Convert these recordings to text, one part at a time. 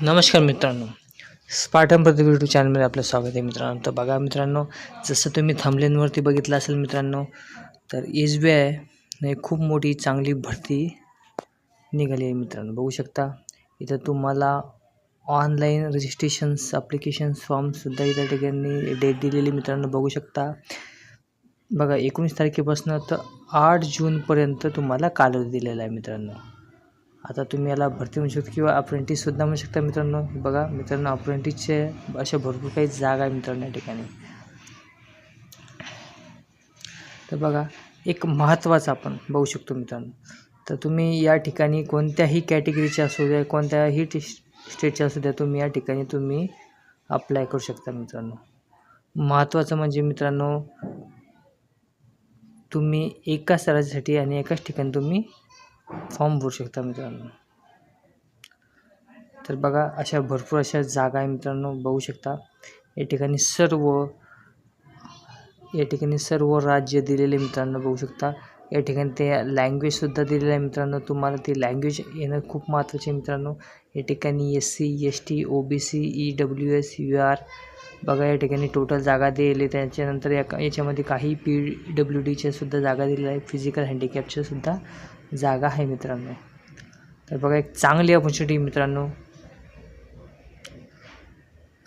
नमस्कार मित्रांनो, Spartan Pradeep YouTube चॅनलमध्ये आपलं स्वागत आहे मित्रांनो. तर बघा मित्रांनो, जसं तुम्ही थंबनेलवरती बघितलं असेल मित्रांनो, तर SBI ने खूप मोठी चांगली भरती निघाली आहे मित्रांनो. बघू शकता इथं तुम्हाला ऑनलाईन रजिस्ट्रेशन्स ॲप्लिकेशन्स फॉर्मसुद्धा इथं ठिकाणी डेट दिलेली मित्रांनो बघू शकता. बघा 19 तारखेपासून तर 8 जूनपर्यंत तुम्हाला कालावधी दिलेला आहे मित्रांनो. आता तुम्ही याला भरती म्हणू शकता किंवा अप्रेंटिससुद्धा म्हणू शकता मित्रांनो. बघा मित्रांनो, अप्रेंटिसचे अशा भरपूर काही जागा आहे मित्रांनो या ठिकाणी. तर बघा एक महत्त्वाचं आपण बघू शकतो मित्रांनो. तर तुम्ही या ठिकाणी कोणत्याही कॅटेगरीचे असू द्या, कोणत्याही स्टेटचे असू द्या, तुम्ही या ठिकाणी तुम्ही अप्लाय करू शकता मित्रांनो. महत्त्वाचं म्हणजे मित्रांनो, तुम्ही एकाच राज्यासाठी आणि एकाच ठिकाणी तुम्ही फॉर्म भरू शकता मित्रांनो. तर बघा अशा भरपूर अशा जागा आहे मित्रांनो बघू शकता. या ठिकाणी सर्व राज्य दिलेले मित्रांनो बघू शकता. या ठिकाणी ते लँग्वेजसुद्धा दिलेलं आहे मित्रांनो. तुम्हाला ती लँग्वेज येणं खूप महत्त्वाचे आहे मित्रांनो. या ठिकाणी SC ST OBC EWS UR बघा या ठिकाणी टोटल जागा दिली. त्याच्यानंतर याच्यामध्ये काही PWDच्या सुद्धा जागा दिलेल्या आहे. फिजिकल हँडिकॅपच्या सुद्धा जागा आहे मित्रांनो. तर बघा एक चांगली ऑपॉर्च्युनिटी मित्रांनो.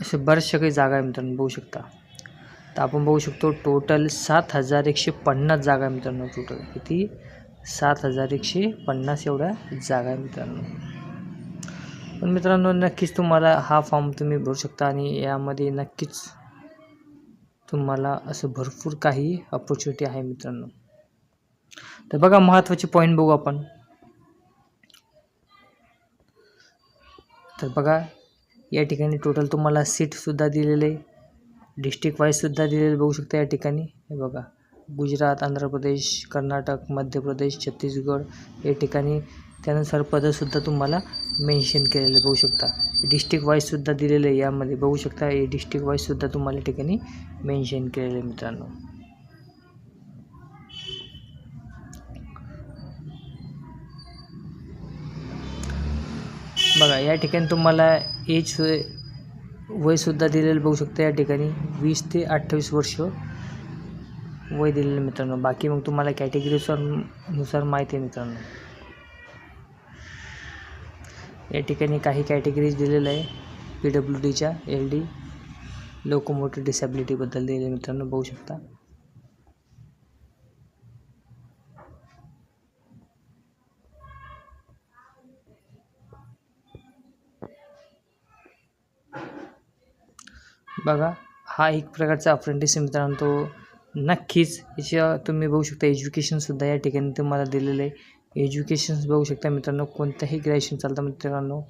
अशा बऱ्याचशा काही जागा आहे मित्रांनो बघू शकता. तर आपण बघू शकतो टोटल 7150 जागा आहे मित्रांनो. टोटल किती 7150 एवढ्या जागा आहे मित्रांनो. पण मित्रांनो नक्कीच तुम्हाला हा फॉर्म तुम्ही भरू शकता आणि यामध्ये नक्कीच तुम्हाला असं भरपूर काही ऑपॉर्च्युनिटी आहे मित्रांनो. तर बघा महत्त्वाचे पॉईंट बघू आपण. तर बघा या ठिकाणी टोटल तुम्हाला सीटसुद्धा दिलेले, डिस्ट्रिक्ट वाईजसुद्धा दिलेले बघू शकता या ठिकाणी. हे बघा गुजरात, आंध्र प्रदेश, कर्नाटक, मध्य प्रदेश, छत्तीसगड या ठिकाणी त्यानुसार पदसुद्धा तुम्हाला मेन्शन केलेले बघू शकता. डिस्ट्रिक्ट वाईजसुद्धा दिलेले यामध्ये बघू शकता. हे डिस्ट्रिक्ट वाईजसुद्धा तुम्हाला ठिकाणी मेन्शन केलेले मित्रांनो. बघा या ठिकाणी तुम्हाला वयसुद्धा दिलेलं बघू शकता. या ठिकाणी 20 ते 28 वर्ष वय दिलेलं मित्रांनो. बाकी मग तुम्हाला कॅटेगरीनुसार माहिती आहे मित्रांनो. या ठिकाणी काही कॅटेगरीज दिलेलं आहे. PWDच्या LD लोकोमोटिव्ह डिसॅबिलिटीबद्दल दिलेलं मित्रांनो बघू शकता. बघा हा एक प्रकारचा अप्रेंटिस मित्रांनो. तो नक्कीच याच्या तुम्ही बघू शकता. एज्युकेशनसुद्धा या ठिकाणी तुम्हाला दिलेलं आहे. एज्युकेशन्स बघू शकता मित्रांनो. कोणत्याही ग्रॅज्युएशन चालतं मित्रांनो.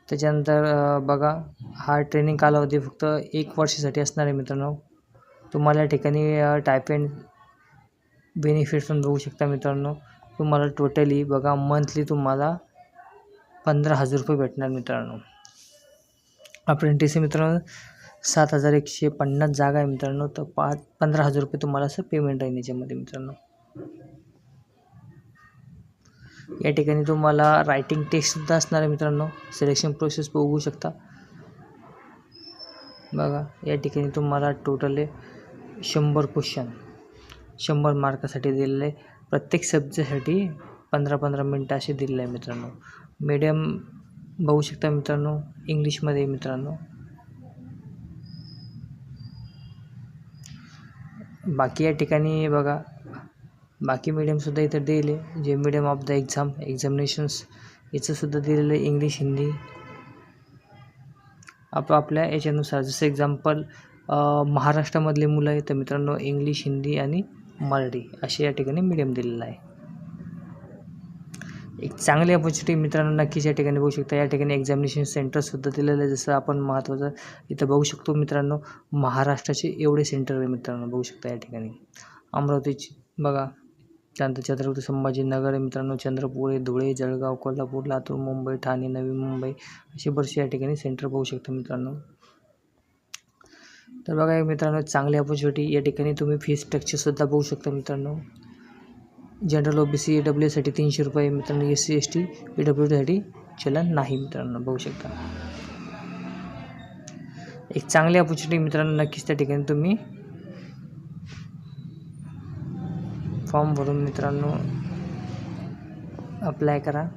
त्याच्यानंतर बघा हा ट्रेनिंग कालावधी फक्त 1 वर्षासाठी असणार आहे मित्रांनो. तुम्हाला या ठिकाणी टाईप अँड बेनिफिट्स पण बघू शकता मित्रांनो. तुम्हाला टोटली बघा मंथली तुम्हाला 15,000 रुपये भेटणार मित्रांनो. अप्रेंटिस मित्रांनो 7150 जागा आहे मित्रांनो. तर 15,000 रुपये तुम्हाला असं पेमेंट आहे याच्यामध्ये मित्रांनो. या ठिकाणी तुम्हाला रायटिंग टेस्टसुद्धा असणार आहे मित्रांनो. सिलेक्शन प्रोसेस बघू शकता. बघा या ठिकाणी तुम्हाला टोटल 100 क्वेश्चन 100 मार्कासाठी दिलेले. प्रत्येक सब्जेक्टसाठी 15-15 मिनटं असे दिलेले आहे मित्रांनो. मीडियम बघू शकता मित्रांनो. इंग्लिशमध्ये मित्रांनो. बाकी या ठिकाणी बघा बाकी मीडियमसुद्धा इथं दिले. जे मीडियम ऑफ द एक्झामिनेशन्स याचंसुद्धा दिलेलं आहे. इंग्लिश हिंदी आपल्या याच्यानुसार. जसं एक्झाम्पल महाराष्ट्रामधले मुलं आहेत तर मित्रांनो इंग्लिश हिंदी आणि मराठी असे या ठिकाणी मीडियम दिलेलं आहे. एक चांगली ऑपॉर्च्युनिटी मित्रांनो नक्कीच या ठिकाणी बघू शकता. या ठिकाणी एक्झामिनेशन सेंटरसुद्धा दिलेलं आहे. जसं आपण महत्त्वाचं इथं बघू शकतो मित्रांनो. महाराष्ट्राचे एवढे सेंटर आहे मित्रांनो बघू शकता या ठिकाणी. अमरावतीची बघा. त्यानंतर छत्रपती संभाजीनगर आहे मित्रांनो. चंद्रपूर आहे, धुळे, जळगाव, कोल्हापूर, लातूर, मुंबई, ठाणे, नवी मुंबई असे बरेचसे या ठिकाणी सेंटर बघू शकता मित्रांनो. तर बघा मित्रांनो चांगली ऑपॉर्च्युनिटी. या ठिकाणी तुम्ही फी स्ट्रक्चरसुद्धा बघू शकता मित्रांनो. जनरल OBC EWS साठी 300 रुपये मित्रांनो. SC ST PWD साठी चलन नाही मित्रांनो, बघू शकता. एक चांगली अपॉर्च्युनिटी मित्रांनो, नक्कीच त्या ठिकाणी तुम्ही फॉर्म भरून मित्रांनो अप्लाय करा.